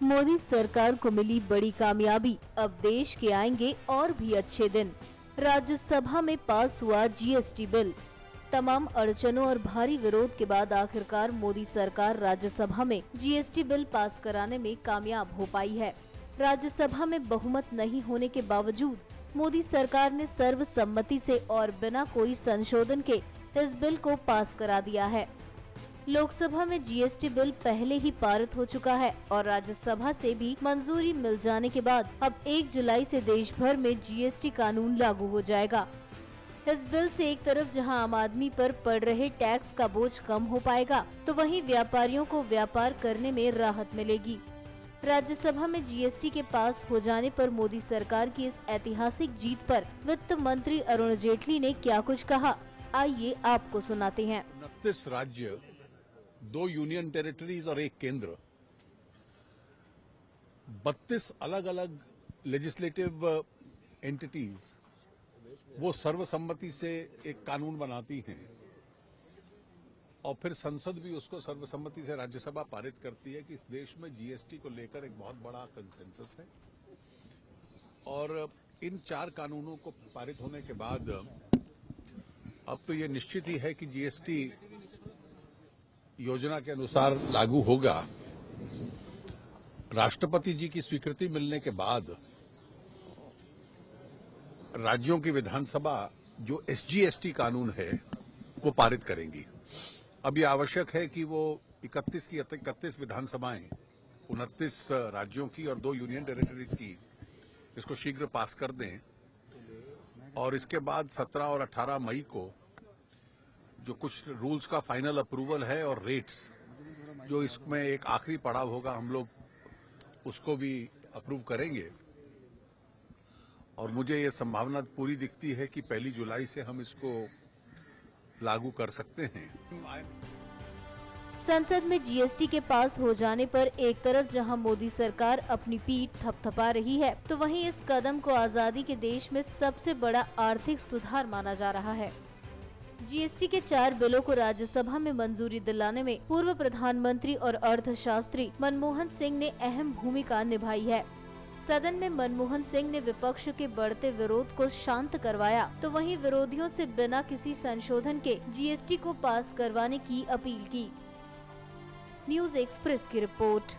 मोदी सरकार को मिली बड़ी कामयाबी, अब देश के आएंगे और भी अच्छे दिन। राज्यसभा में पास हुआ जीएसटी बिल। तमाम अड़चनों और भारी विरोध के बाद आखिरकार मोदी सरकार राज्यसभा में जीएसटी बिल पास कराने में कामयाब हो पाई है। राज्यसभा में बहुमत नहीं होने के बावजूद मोदी सरकार ने सर्वसम्मति से और बिना कोई संशोधन के इस बिल को पास करा दिया है। लोकसभा में जीएसटी बिल पहले ही पारित हो चुका है और राज्यसभा से भी मंजूरी मिल जाने के बाद अब 1 जुलाई से देश भर में जीएसटी कानून लागू हो जाएगा। इस बिल से एक तरफ जहां आम आदमी पर पड़ रहे टैक्स का बोझ कम हो पाएगा, तो वहीं व्यापारियों को व्यापार करने में राहत मिलेगी। राज्यसभा में जीएसटी के पास हो जाने पर मोदी सरकार की इस ऐतिहासिक जीत पर वित्त मंत्री अरुण जेटली ने क्या कुछ कहा, आइए आपको सुनाते हैं। 29 राज्य, 2 यूनियन टेरिटरीज और 1 केंद्र, 32 अलग अलग लेजिस्लेटिव एंटिटीज वो सर्वसम्मति से एक कानून बनाती हैं और फिर संसद भी उसको सर्वसम्मति से राज्यसभा पारित करती है कि इस देश में जीएसटी को लेकर एक बहुत बड़ा कंसेंसस है। और इन 4 कानूनों को पारित होने के बाद अब तो ये निश्चित ही है कि जीएसटी योजना के अनुसार लागू होगा। राष्ट्रपति जी की स्वीकृति मिलने के बाद राज्यों की विधानसभा जो एसजीएसटी कानून है वो पारित करेंगी। अब ये आवश्यक है कि वो 31 की 31 विधानसभाएं 29 राज्यों की और 2 यूनियन टेरिटरीज की इसको शीघ्र पास कर दें और इसके बाद 17 और 18 मई को जो कुछ रूल्स का फाइनल अप्रूवल है और रेट्स जो इसमें एक आखिरी पड़ाव होगा, हम लोग उसको भी अप्रूव करेंगे। और मुझे ये संभावना पूरी दिखती है कि 1 जुलाई से हम इसको लागू कर सकते हैं। संसद में जीएसटी के पास हो जाने पर एक तरफ जहां मोदी सरकार अपनी पीठ थपथपा रही है, तो वहीं इस कदम को आजादी के देश में सबसे बड़ा आर्थिक सुधार माना जा रहा है। जीएसटी के 4 बिलों को राज्यसभा में मंजूरी दिलाने में पूर्व प्रधानमंत्री और अर्थशास्त्री मनमोहन सिंह ने अहम भूमिका निभाई है। सदन में मनमोहन सिंह ने विपक्ष के बढ़ते विरोध को शांत करवाया, तो वहीं विरोधियों से बिना किसी संशोधन के जीएसटी को पास करवाने की अपील की। न्यूज़ एक्सप्रेस की रिपोर्ट।